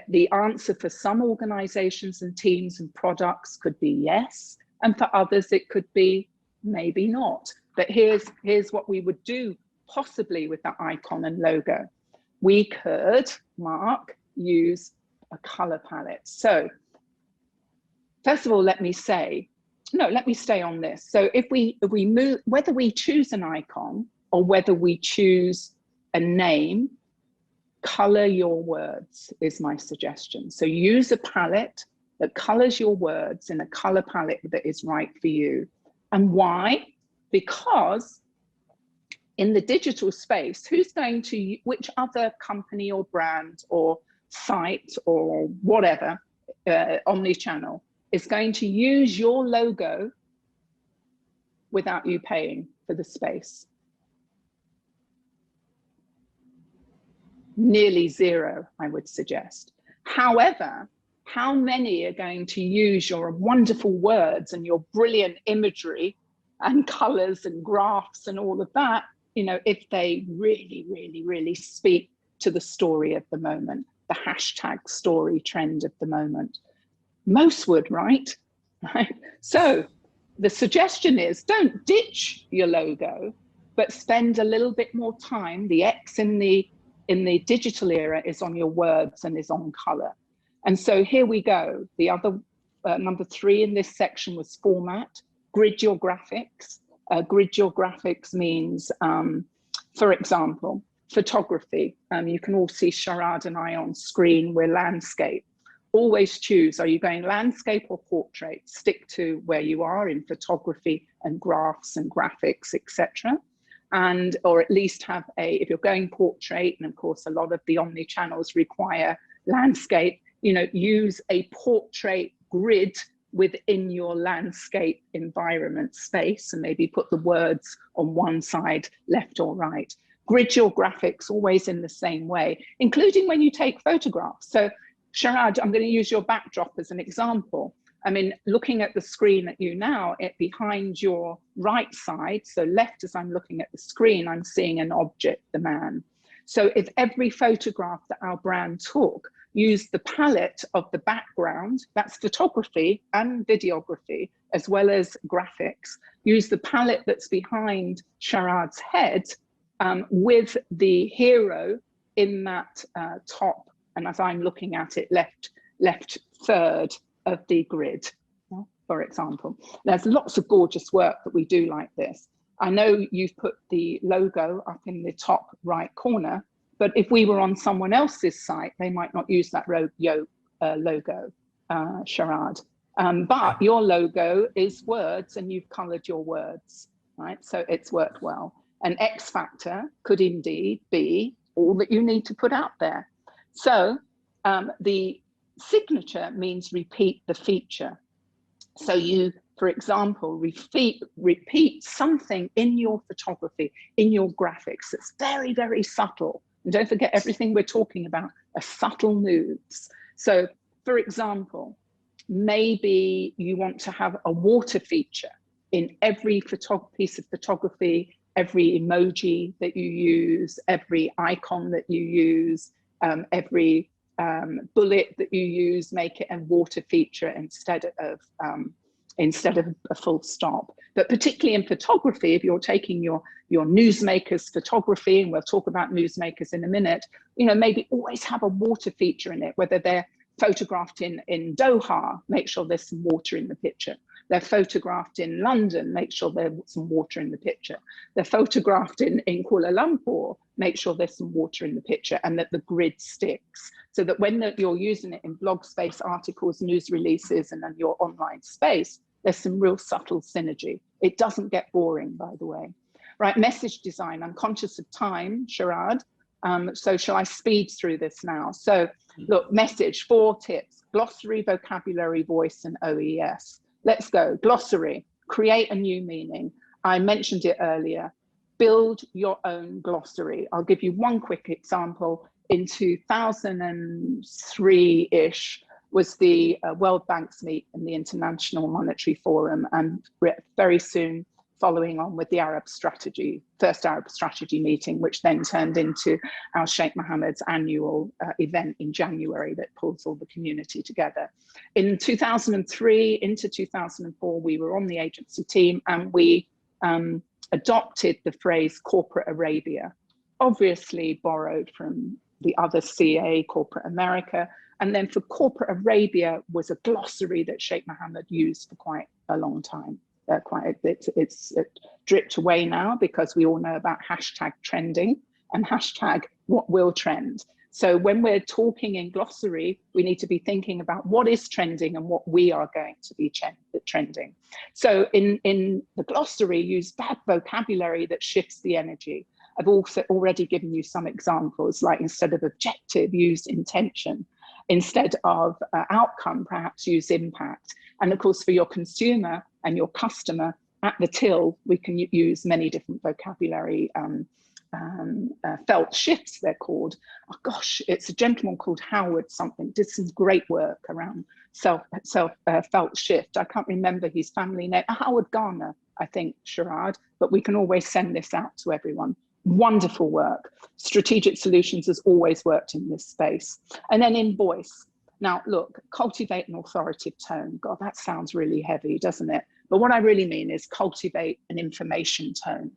S2: the answer for some organizations and teams and products could be yes, and for others it could be maybe not. But here's what we would do possibly with that icon and logo. We could, Mark, use a color palette. So first of all, let me say, no, let me stay on this. So if we move, whether we choose an icon or whether we choose a name, color your words is my suggestion. So use a palette that colors your words in a color palette that is right for you. And why? Because in the digital space, who's going to, which other company or brand or site or whatever, omni-channel, is going to use your logo without you paying for the space? Nearly zero, I would suggest. However, how many are going to use your wonderful words and your brilliant imagery and colors and graphs and all of that, you know, if they really, really, really speak to the story of the moment, the hashtag story trend of the moment? Most would, right? So the suggestion is, don't ditch your logo, but spend a little bit more time. The X in the digital era is on your words and is on color. And so here we go. The other number 3 in this section was format. Grid your graphics. Grid your graphics means, for example, photography. You can all see Sharad and I on screen. We're landscape. Always choose, are you going landscape or portrait? Stick to where you are in photography and graphs and graphics, etc. And, or at least have a, if you're going portrait, and of course a lot of the omni channels require landscape, you know, use a portrait grid within your landscape environment space, and maybe put the words on one side, left or right. Grid your graphics always in the same way, including when you take photographs. So Sharad, I'm going to use your backdrop as an example. I mean, looking at the screen at you now, behind your right side, so left as I'm looking at the screen, I'm seeing an object, the man. So if every photograph that our brand took used the palette of the background, that's photography and videography, as well as graphics, use the palette that's behind Sharad's head with the hero in that top, and as I'm looking at it, left third of the grid, for example. There's lots of gorgeous work that we do like this. I know you've put the logo up in the top right corner, but if we were on someone else's site, they might not use that logo, Sharad. But your logo is words and you've colored your words, right? So it's worked well. An X factor could indeed be all that you need to put out there. So the signature means repeat the feature. So you, for example, repeat something in your photography, in your graphics that's very, very subtle. And don't forget, everything we're talking about are subtle moves. So for example, maybe you want to have a water feature in every piece of photography, every emoji that you use, every icon that you use, every bullet that you use, make it a water feature instead of a full stop. But particularly in photography, if you're taking your newsmakers photography, and we'll talk about newsmakers in a minute, you know, maybe always have a water feature in it, whether they're photographed in Doha, make sure there's some water in the picture. They're photographed in London, make sure there's some water in the picture. They're photographed in Kuala Lumpur, make sure there's some water in the picture, and that the grid sticks, so that when you're using it in blog space, articles, news releases, and then your online space, there's some real subtle synergy. It doesn't get boring, by the way. Right, message design, I'm conscious of time, Sharad, so shall I speed through this now? So look, message, 4 tips: glossary, vocabulary, voice, and OES. Let's go. Glossary, create a new meaning. I mentioned it earlier. Build your own glossary. I'll give you one quick example. In 2003-ish was the World Bank's meet in the International Monetary Forum, and very soon following on with the first Arab strategy meeting, which then turned into our Sheikh Mohammed's annual event in January that pulls all the community together. In 2003 into 2004, we were on the agency team, and we adopted the phrase corporate Arabia, obviously borrowed from the other CA, corporate America, And then for corporate Arabia was a glossary that Sheikh Mohammed used for quite a long time. It's dripped away now because we all know about hashtag trending and hashtag what will trend. So when we're talking in glossary, we need to be thinking about what is trending and what we are going to be trending. So in the glossary, use bad vocabulary that shifts the energy. I've also already given you some examples, like instead of objective, use intention. Instead of outcome, perhaps use impact. And of course, for your consumer and your customer at the till, we can use many different vocabulary. Felt shifts, they're called. Oh gosh, it's a gentleman called Howard something, did some great work around felt shift. I can't remember his family name. Howard Garner, I think, Sharad, but we can always send this out to everyone. Wonderful work. Strategic Solutions has always worked in this space. And then in voice. Now, look, cultivate an authoritative tone. God, that sounds really heavy, doesn't it? But what I really mean is cultivate an information tone.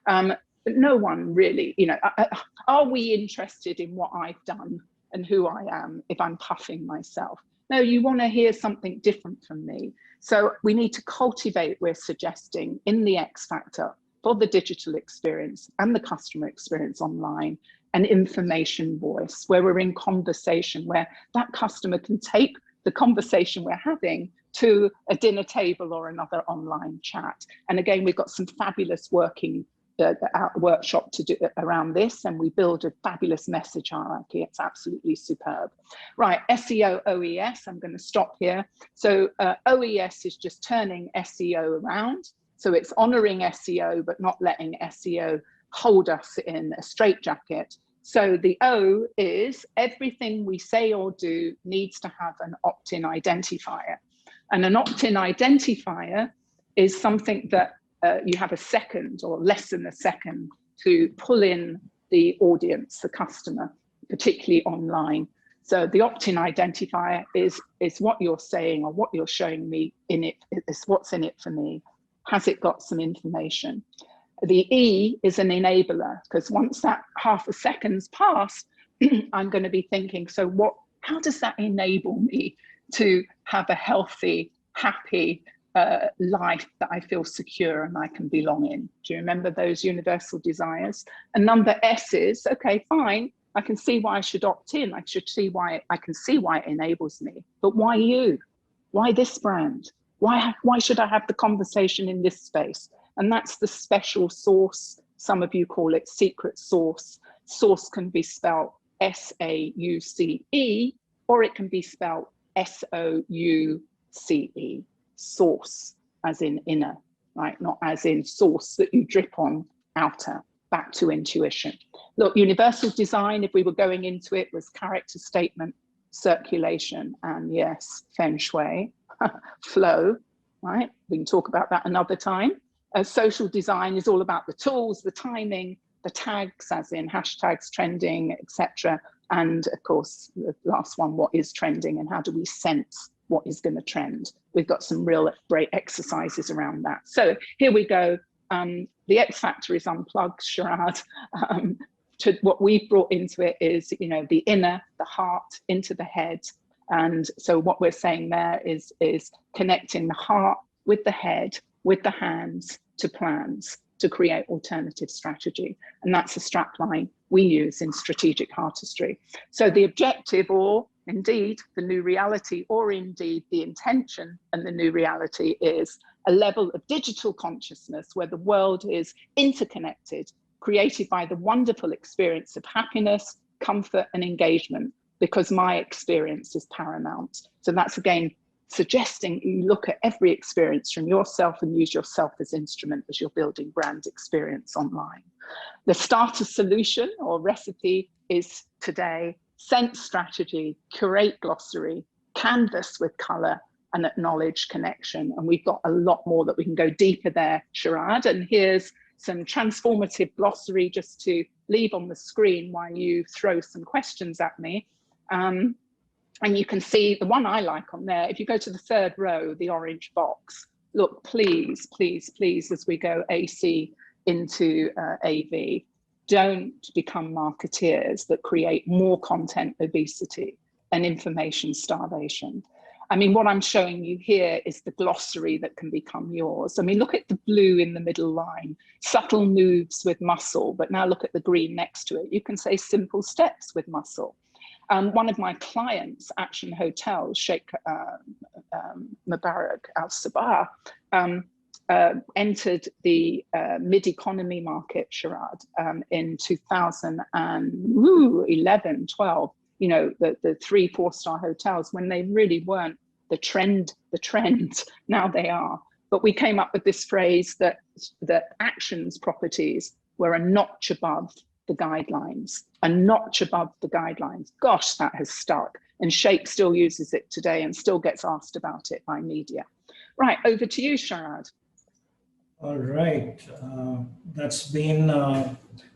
S2: But no one really, you know, are we interested in what I've done and who I am if I'm puffing myself? No, you want to hear something different from me. So we need to cultivate, we're suggesting, in the X Factor for the digital experience and the customer experience online, an information voice where we're in conversation, where that customer can take the conversation we're having to a dinner table or another online chat. And again, we've got some fabulous workshop to do around this, and we build a fabulous message hierarchy. It's absolutely superb. Right, SEO, OES, I'm going to stop here. So OES is just turning SEO around. So it's honoring SEO, but not letting SEO hold us in a straitjacket. So the O is everything we say or do needs to have an opt-in identifier. And an opt-in identifier is something that you have a second or less than a second to pull in the audience, the customer, particularly online. So the opt-in identifier is what you're saying or what you're showing me in it, is what's in it for me. Has it got some information? The E is an enabler, because once that half a second's passed, I'm going to be thinking, so how does that enable me to have a healthy, happy life that I feel secure and I can belong in? Do you remember those universal desires? And number S is, okay, fine, I can see why I should opt in. I can see why it enables me. But why you? Why this brand? Why should I have the conversation in this space? And that's the special sauce. Some of you call it secret sauce. Sauce can be spelled S-A-U-C-E, or it can be spelled S-O-U-C-E. Source, as in inner, right? Not as in sauce that you drip on outer. Back to intuition. Look, universal design, if we were going into it, was character statement, circulation, and yes, feng shui, flow, right? We can talk about that another time. Social design is all about the tools, the timing, the tags, as in hashtags, trending, etc. And of course, the last one, what is trending and how do we sense what is going to trend? We've got some real great exercises around that. So here we go. The X Factor is unplugged, Sharad. To what we've brought into it is, you know, the inner, the heart into the head. And so what we're saying there is connecting the heart with the head, with the hands to plans to create alternative strategy. And that's a strap line we use in strategic artistry. So the objective, or indeed the new reality, or indeed the intention and the new reality, is a level of digital consciousness where the world is interconnected, created by the wonderful experience of happiness, comfort, and engagement, because my experience is paramount. So that's again suggesting you look at every experience from yourself and use yourself as instrument as you're building brand experience online. The starter solution or recipe is today: sense strategy, curate glossary, canvas with color, and acknowledge connection. And we've got a lot more that we can go deeper there, Sharad. And here's some transformative glossary just to leave on the screen while you throw some questions at me. And you can see the one I like on there. If you go to the third row, the orange box, look, please, please, please, as we go AC into AV, don't become marketeers that create more content obesity. and information starvation. I mean, what I'm showing you here is the glossary that can become yours. I mean, look at the blue in the middle line, subtle moves with muscle, but now look at the green next to it. You can say simple steps with muscle. One of my clients, Action Hotels, Sheikh Mubarak Al Sabah, entered the mid-economy market, Sharad, in 2011, 12. You know, the 3-4-star hotels, when they really weren't the trend, now they are. But we came up with this phrase that Action's properties were a notch above the guidelines, a notch above the guidelines. Gosh, that has stuck. And Sheikh still uses it today and still gets asked about it by media. Right, over to you, Sharad.
S1: All right, that's been,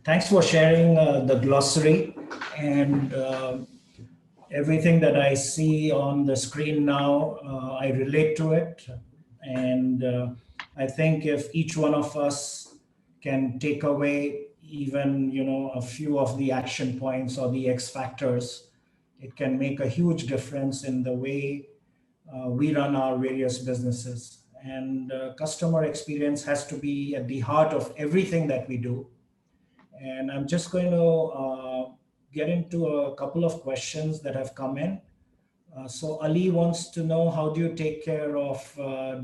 S1: thanks for sharing the glossary, and everything that I see on the screen now, I relate to it. And I think if each one of us can take away even, a few of the action points or the X factors, it can make a huge difference in the way we run our various businesses. And customer experience has to be at the heart of everything that we do. And I'm just going to get into a couple of questions that have come in. So Ali wants to know, how do you take care of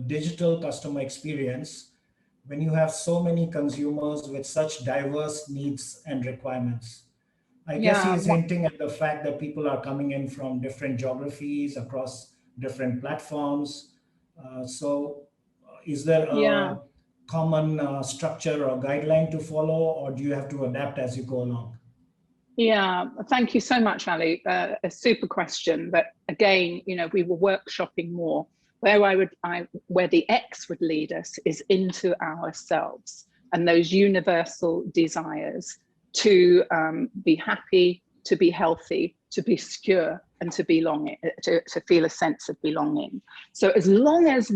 S1: digital customer experience when you have so many consumers with such diverse needs and requirements? I guess he's hinting at the fact that people are coming in from different geographies across different platforms. So is there a common structure or guideline to follow, or do you have to adapt as you go along?
S2: Yeah, thank you so much, Ali. A super question, but again, we were workshopping more. Where the X would lead us is into ourselves and those universal desires to be happy, to be healthy, to be secure, and to belong, to feel a sense of belonging. So as long as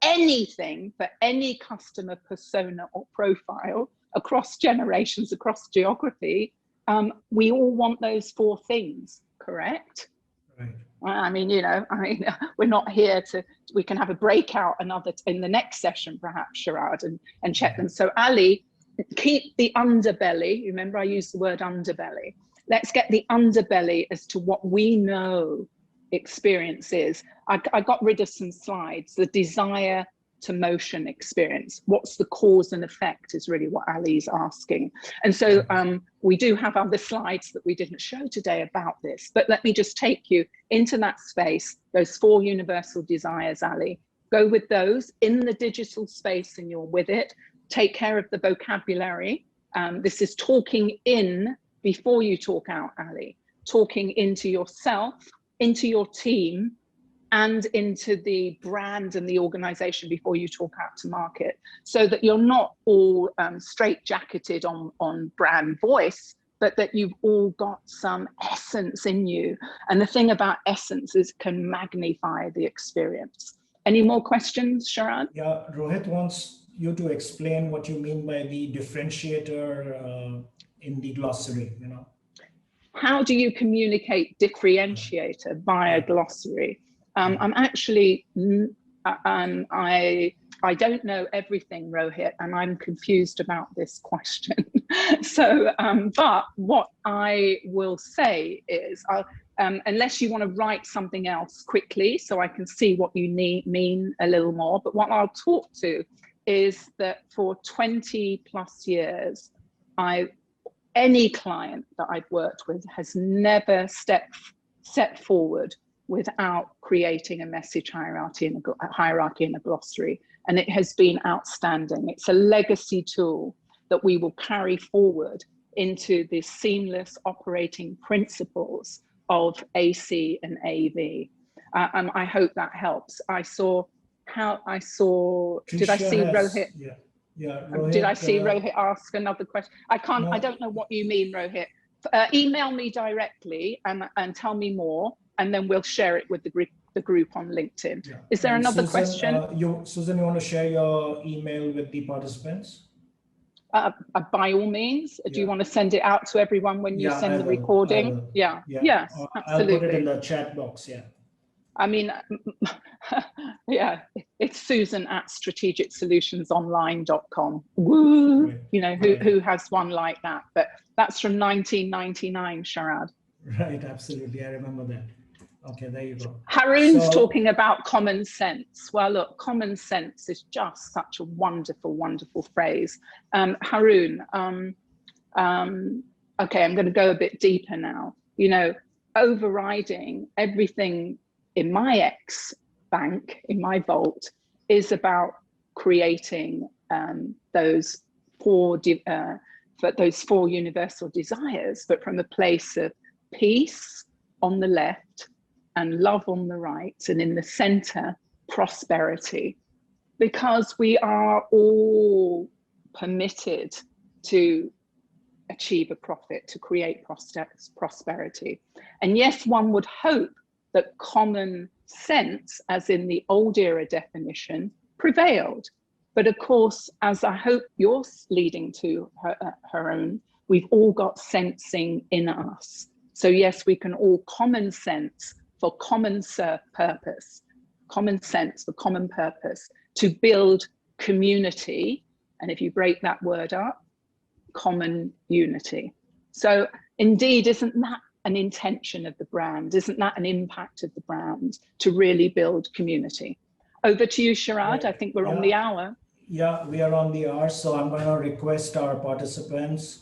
S2: anything for any customer persona or profile across generations, across geography, we all want those 4 things, correct?
S1: Right.
S2: I mean, we're not here we can have a breakout in the next session, perhaps, Sharad, and check them. So Ali, keep the underbelly. Remember, I used the word underbelly. Let's get the underbelly as to what we know experience is. I got rid of some slides. The desire to motion experience. What's the cause and effect is really what Ali's asking. And so we do have other slides that we didn't show today about this, but let me just take you into that space, those 4 universal desires, Ali. Go with those in the digital space and you're with it. Take care of the vocabulary. This is talking in before you talk out, Ali. Talking into yourself, into your team, and into the brand and the organization before you talk out to market, so that you're not all straight-jacketed on brand voice, but that you've all got some essence in you. And the thing about essence is it can magnify the experience. Any more questions, Sharad?
S1: Yeah, Rohit wants you to explain what you mean by the differentiator in the glossary,
S2: How do you communicate differentiator via glossary? I'm actually, I don't know everything, Rohit, and I'm confused about this question. So, but what I will say is, unless you want to write something else quickly so I can see what you mean a little more, but what I'll talk to is that for 20 plus years, any client that I've worked with has never set forward without creating a message hierarchy and a glossary. And it has been outstanding. It's a legacy tool that we will carry forward into the seamless operating principles of AC and AV. I hope that helps. Did I see Rohit?
S1: Rohit,
S2: did I see Rohit ask another question? I don't know what you mean, Rohit. Email me directly and tell me more, and then we'll share it with the group on LinkedIn. Yeah. Is there another question?
S1: Susan, you want to share your email with the participants?
S2: By all means. Do you want to send it out to everyone when you send the
S1: I
S2: recording?
S1: will.
S2: Yeah.
S1: Yeah.
S2: Yes,
S1: I'll put it
S2: absolutely.
S1: in the chat box. Yeah.
S2: I mean, yeah, it's Susan@strategicsolutionsonline.com. Woo!
S1: Right.
S2: You know, who has one like that? But that's from 1999, Sharad.
S1: Right, absolutely. I remember that. Okay, there you go.
S2: Haroon's talking about common sense. Well, look, common sense is just such a wonderful, wonderful phrase. Haroon, okay, I'm going to go a bit deeper now. You know, overriding everything in my X bank, in my vault, is about creating those four universal desires, but from a place of peace on the left and love on the right, and in the center, prosperity, because we are all permitted to achieve a profit, to create prosperity. And yes, one would hope that common sense, as in the old era definition, prevailed. But of course, as I hope you're leading to, Haroon, we've all got sensing in us. So yes, we can all common sense for common purpose, common sense for common purpose, to build community. And if you break that word up, common unity. So indeed, isn't that an intention of the brand? Isn't that an impact of the brand to really build community? Over to you, Sharad. Right. I think we're on the hour.
S1: Yeah, we are on the hour. So I'm going to request our participants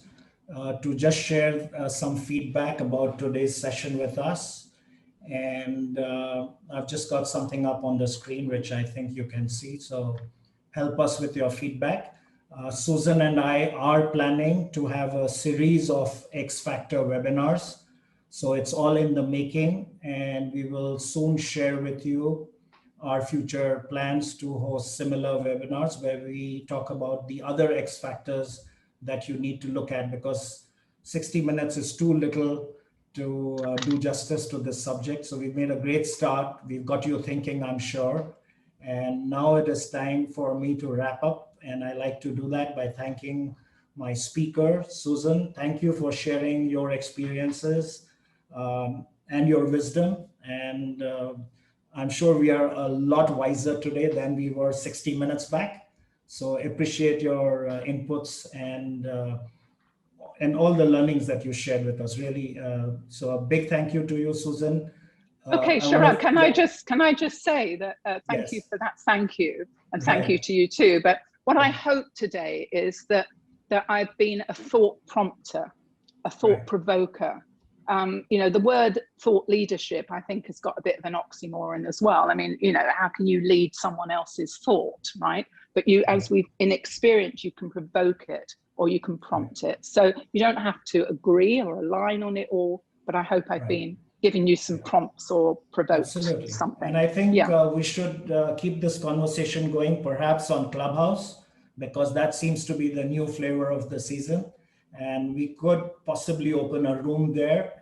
S1: to just share some feedback about today's session with us. And I've just got something up on the screen, which I think you can see. So help us with your feedback. Susan and I are planning to have a series of X Factor webinars. So it's all in the making, and we will soon share with you our future plans to host similar webinars where we talk about the other X factors that you need to look at, because 60 minutes is too little to do justice to this subject. So we've made a great start. We've got you thinking, I'm sure. And now it is time for me to wrap up. And I like to do that by thanking my speaker, Susan. Thank you for sharing your experiences and your wisdom. And I'm sure we are a lot wiser today than we were 60 minutes back. So appreciate your inputs and all the learnings that you shared with us, really. So a big thank you to you, Susan.
S2: Okay, Sharad, can I just say that thank you for that thank you, and thank you to you too. But what I hope today is that I've been a thought prompter, a thought provoker. You know, the word thought leadership, I think, has got a bit of an oxymoron as well. I mean, you know, how can you lead someone else's thought, right? But you, as we've in experience, you can provoke it or you can prompt it. So you don't have to agree or align on it all, but I hope I've been giving you some prompts or provoked something.
S1: And I think we should keep this conversation going, perhaps on Clubhouse, because that seems to be the new flavor of the season. And we could possibly open a room there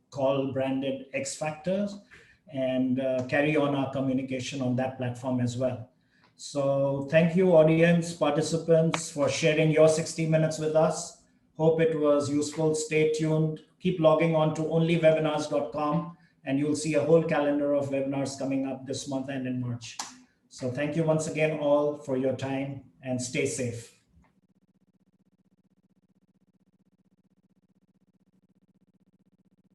S1: called branded X Factors and carry on our communication on that platform as well. So thank you, audience, participants, for sharing your 60 minutes with us. Hope it was useful. Stay tuned. Keep logging on to onlywebinars.com and you'll see a whole calendar of webinars coming up this month and in March. So thank you once again all for your time, and stay safe.